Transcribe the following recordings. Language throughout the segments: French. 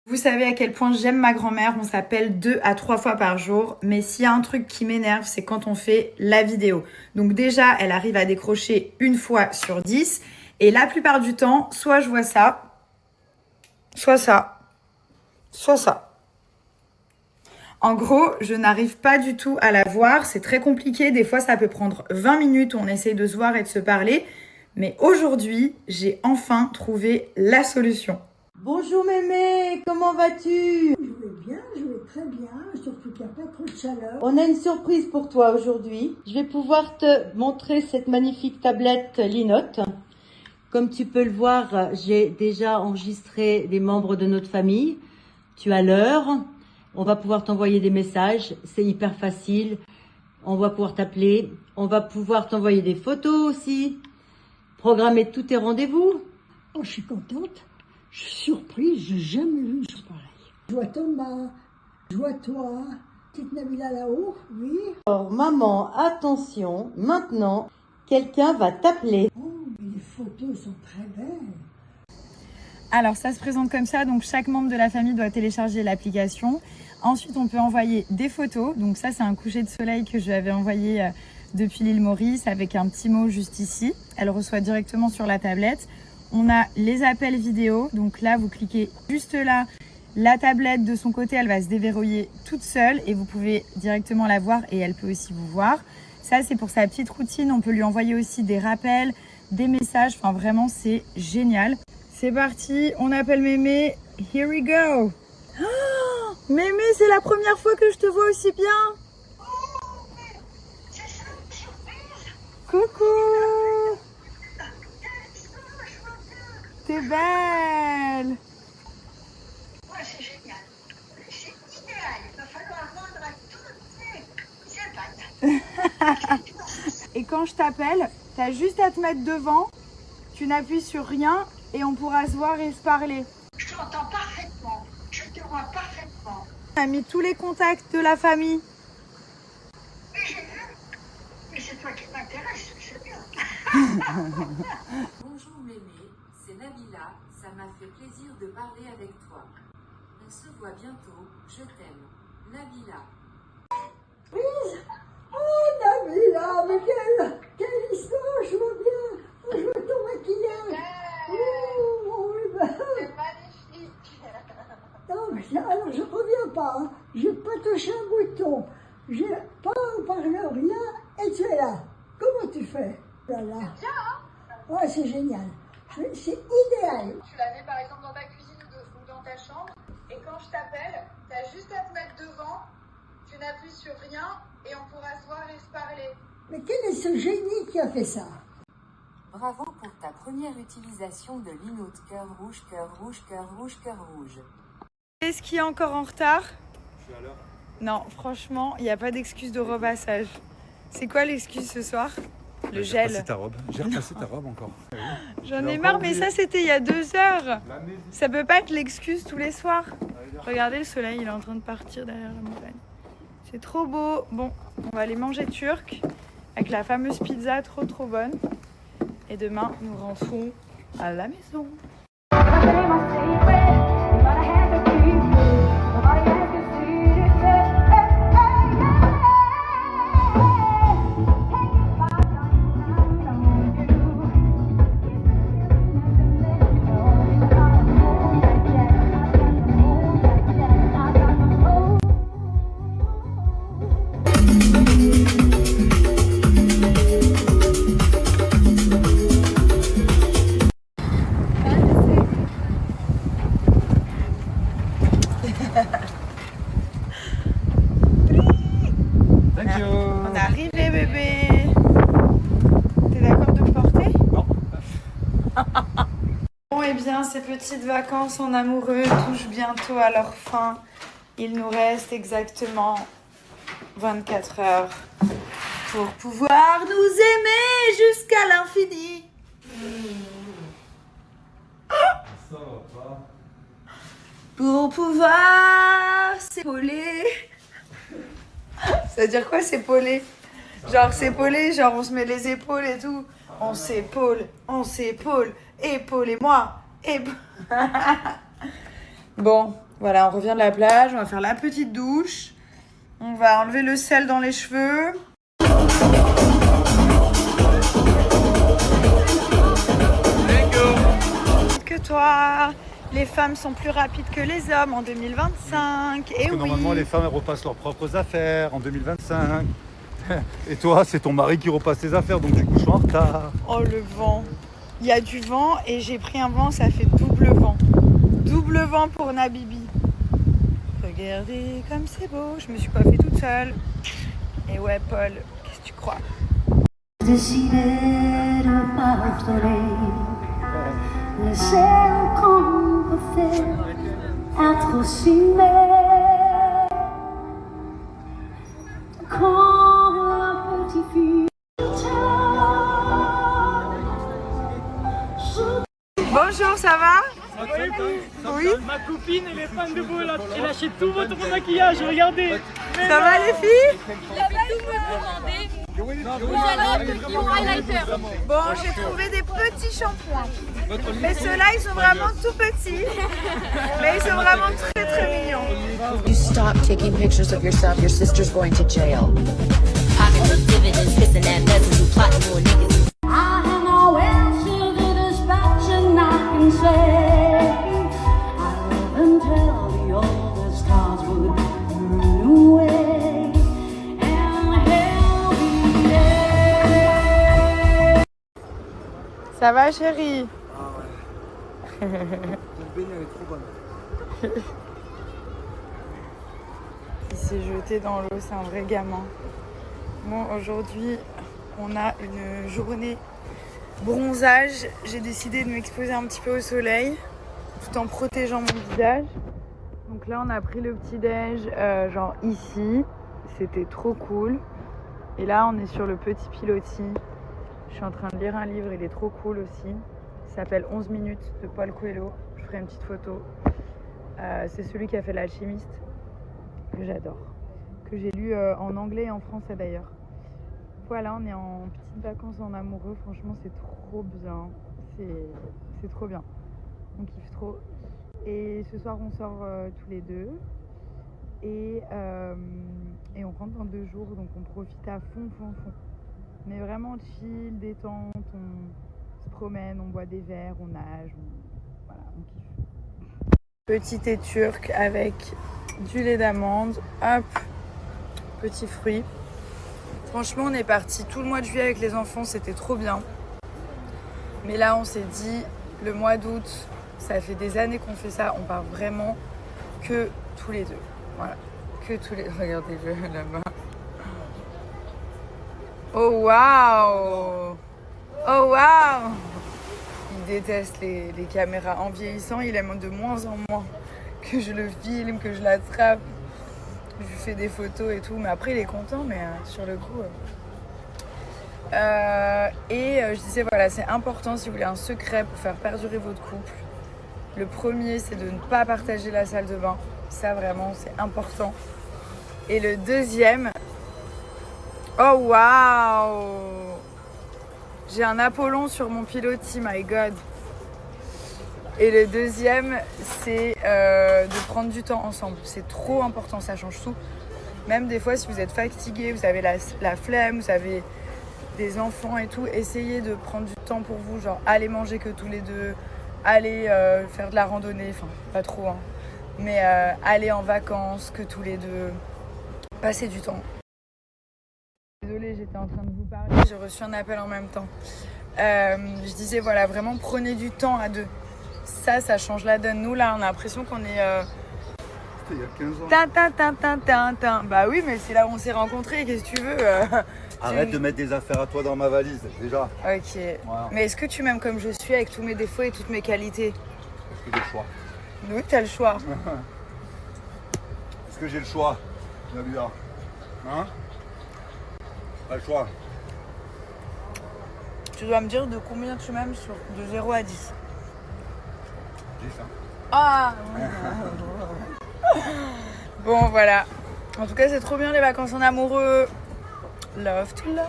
Vous savez à quel point j'aime ma grand-mère, on s'appelle 2 à 3 fois par jour, mais s'il y a un truc qui m'énerve, c'est quand on fait la vidéo. Donc déjà, elle arrive à décrocher une fois sur 10, et la plupart du temps, soit je vois ça, soit ça, soit ça. En gros, je n'arrive pas du tout à la voir, c'est très compliqué, des fois ça peut prendre 20 minutes, on essaye de se voir et de se parler, mais aujourd'hui, j'ai enfin trouvé la solution. Bonjour mémé, comment vas-tu? Je vais bien, je vais très bien, surtout qu'il n'y a pas trop de chaleur. On a une surprise pour toi aujourd'hui. Je vais pouvoir te montrer cette magnifique tablette Linote. Comme tu peux le voir, j'ai déjà enregistré des membres de notre famille. Tu as l'heure. On va pouvoir t'envoyer des messages. C'est hyper facile. On va pouvoir t'appeler. On va pouvoir t'envoyer des photos aussi. Programmer tous tes rendez-vous. Oh, je suis contente, je suis surprise, j'ai jamais vu une chose pareille. Je vois Thomas, je vois toi, petite Nabila là-haut, oui. Alors maman, attention, maintenant, quelqu'un va t'appeler. Oh, mais les photos sont très belles. Alors ça se présente comme ça, donc chaque membre de la famille doit télécharger l'application. Ensuite on peut envoyer des photos, donc ça c'est un coucher de soleil que je lui avais envoyé depuis l'île Maurice avec un petit mot juste ici. Elle reçoit directement sur la tablette. On a les appels vidéo, donc là vous cliquez juste là, la tablette de son côté elle va se déverrouiller toute seule et vous pouvez directement la voir et elle peut aussi vous voir. Ça c'est pour sa petite routine, on peut lui envoyer aussi des rappels, des messages, enfin vraiment c'est génial. C'est parti, on appelle Mémé, here we go. Oh, Mémé, c'est la première fois que je te vois aussi bien. Coucou. T'es belle. Ouais, c'est génial. C'est idéal. Il va falloir vendre à toutes ces pattes. Et quand je t'appelle, t'as juste à te mettre devant, tu n'appuies sur rien et on pourra se voir et se parler. Je t'entends parfaitement. Je te vois parfaitement. On a mis tous les contacts de la famille. Mais j'ai vu. Mais c'est toi qui m'intéresse, c'est bien. Bonjour Mémé, c'est Nabila, ça m'a fait plaisir de parler avec toi. On se voit bientôt, je t'aime. Nabila. Prise. Oh, Nabila, mais quelle histoire, je vois bien. Oh, je vois ton maquillage. Oh, oui, ben. C'est magnifique. Non, mais alors je reviens pas, hein. J'ai pas touché un bouton. J'ai pas un haut-parleur, rien, et tu es là. Comment tu fais? Là, là. Bien, hein? Ouais, c'est génial. C'est idéal. Tu la mets par exemple dans ta cuisine ou dans ta chambre. Et quand je t'appelle, t'as juste à te mettre devant. Tu n'appuies sur rien et on pourra se voir et se parler. Mais quel est ce génie qui a fait ça? Bravo pour ta première utilisation de l'inote cœur rouge, cœur rouge, cœur rouge, cœur rouge. Est-ce qu'il est encore en retard? Je suis à l'heure. Non, franchement, il n'y a pas d'excuse de repassage. C'est quoi l'excuse ce soir? Le J'ai repassé gel. ta robe. J'ai repassé ta robe encore. J'en J'ai ai marre, encore mais oublié. ça c'était il y a 2 heures. L'année. Ça peut pas être l'excuse tous les soirs. Regardez le soleil, il est en train de partir derrière la montagne. C'est trop beau. Bon, on va aller manger turc avec la fameuse pizza trop bonne. Et demain, nous rentrons à la maison. Thank you. On est arrivé, bébé. T'es d'accord de me porter? Non. Bon, et bien, ces petites vacances en amoureux touchent bientôt à leur fin. Il nous reste exactement 24 heures pour pouvoir nous aimer jusqu'à l'infini. Ça va pas. Pour pouvoir s'épauler. Ça veut dire quoi s'épauler? Genre s'épauler, genre on se met les épaules et tout. On s'épaule, épaulez-moi. Bon, Voilà, on revient de la plage, on va faire la petite douche. On va enlever le sel dans les cheveux. Que toi, les femmes sont plus rapides que les hommes en 2025. Et oui. Normalement, les femmes elles repassent leurs propres affaires en 2025. Et toi, c'est ton mari qui repasse ses affaires, donc du coup, je suis en retard. Oh, le vent. Il y a du vent et j'ai pris un vent, ça fait double vent. Double vent pour Nabibi. Regardez comme c'est beau. Je me suis coiffée toute seule. Et ouais, Paul, qu'est-ce que tu crois? Bonjour, ça va? Oui. Ma copine, elle est fan de vous, elle achète tout votre maquillage, regardez. Ça va les filles? Bon, j'ai trouvé des petits shampoings. Mais ceux-là, ils sont vraiment tout petits. Mais ils sont vraiment très très mignons. You stop taking pictures of yourself, your sister's going to jail. Pocket the dividends, kissing that mess and you plotting more niggas. I have no answer to this passion I can say. I live until the oldest stars would burn away. And hell be there. Ça va chérie? La baigne elle est trop bonne. Il s'est jeté dans l'eau, c'est un vrai gamin. Bon, aujourd'hui, on a une journée bronzage. J'ai décidé de m'exposer un petit peu au soleil, tout en protégeant mon visage. Donc là, on a pris le petit-déj, genre ici. C'était trop cool. Et là, on est sur le petit pilotis. Je suis en train de lire un livre, il est trop cool aussi. Il s'appelle 11 minutes de Paul Coelho. Je ferai une petite photo. C'est celui qui a fait L'Alchimiste, que j'adore. Que j'ai lu en anglais et en français d'ailleurs. Voilà, on est en petites vacances en amoureux. Franchement, c'est trop bien. C'est trop bien. On kiffe trop. Et ce soir, on sort tous les deux. Et on rentre dans 2 jours. Donc, on profite à fond. Mais vraiment chill, détente. On se promène, on boit des verres, on nage. Voilà, on kiffe. Petit thé turc avec du lait d'amande. Hop, petit fruit. Franchement, on est parti tout le mois de juillet avec les enfants, c'était trop bien. Mais là, on s'est dit, le mois d'août, ça fait des années qu'on fait ça, on part vraiment que tous les deux. Voilà, que tous les deux. Regardez-le là-bas. Oh waouh! Oh waouh! Il déteste les caméras. En vieillissant, il aime de moins en moins que je le filme, que je l'attrape. Je lui fais des photos et tout, mais après il est content, mais sur le coup. Je disais voilà, c'est important si vous voulez un secret pour faire perdurer votre couple. Le premier, c'est de ne pas partager la salle de bain. Ça vraiment, c'est important. Et le deuxième, oh waouh! J'ai un Apollon sur mon pilotis, my god. Et le deuxième, c'est de prendre du temps ensemble. C'est trop important, ça change tout. Même des fois, si vous êtes fatigué, vous avez la flemme, vous avez des enfants et tout, essayez de prendre du temps pour vous. Genre, allez manger que tous les deux, allez faire de la randonnée, enfin, pas trop, hein. Mais allez en vacances que tous les deux. Passez du temps. Désolée, j'étais en train de vous parler, j'ai reçu un appel en même temps. Je disais, voilà, vraiment prenez du temps à deux. Ça change la donne. Nous, là, on a l'impression qu'on est... C'était il y a 15 ans. Bah oui, mais c'est là où on s'est rencontrés, qu'est-ce que tu veux Arrête de mettre des affaires à toi dans ma valise, déjà. Ok. Voilà. Mais est-ce que tu m'aimes comme je suis, avec tous mes défauts et toutes mes qualités? Est-ce que j'ai le choix? Oui, t'as le choix. Est-ce que j'ai le choix, Nabila? Hein? Pas le choix. Tu dois me dire de combien tu m'aimes de 0 à 10. 10, hein. Ah. Bon, voilà. En tout cas, c'est trop bien les vacances en amoureux. Love to love.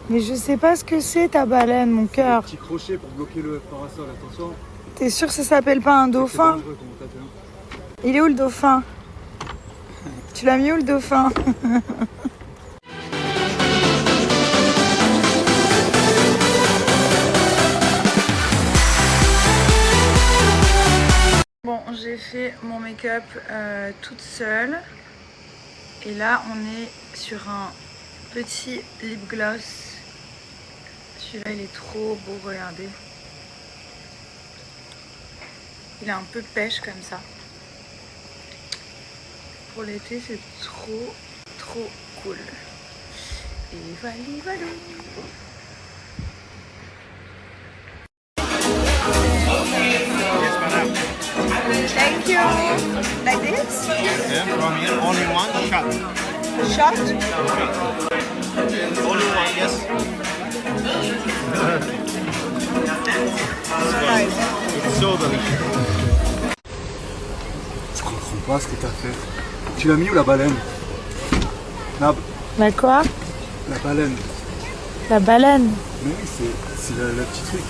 Mais je sais pas ce que c'est ta baleine, mon cœur. Petit crochet pour bloquer le parasol, attention. T'es sûr que ça s'appelle pas un dauphin? Il est où le dauphin? Tu l'as mis où le dauphin? Bon, j'ai fait mon make-up toute seule. Et là, on est sur un petit lip gloss. Celui-là, il est trop beau, regardez. Il est un peu pêche comme ça. Pour l'été, c'est trop cool. Et voilà. Thank you. Like this? Yeah, from here, only one shot. Shot? Only one, yes. It's so delicious. Je comprends pas ce que t'as fait. Tu l'as mis où la baleine? La quoi? La baleine. La baleine. Mais oui, c'est le petit truc.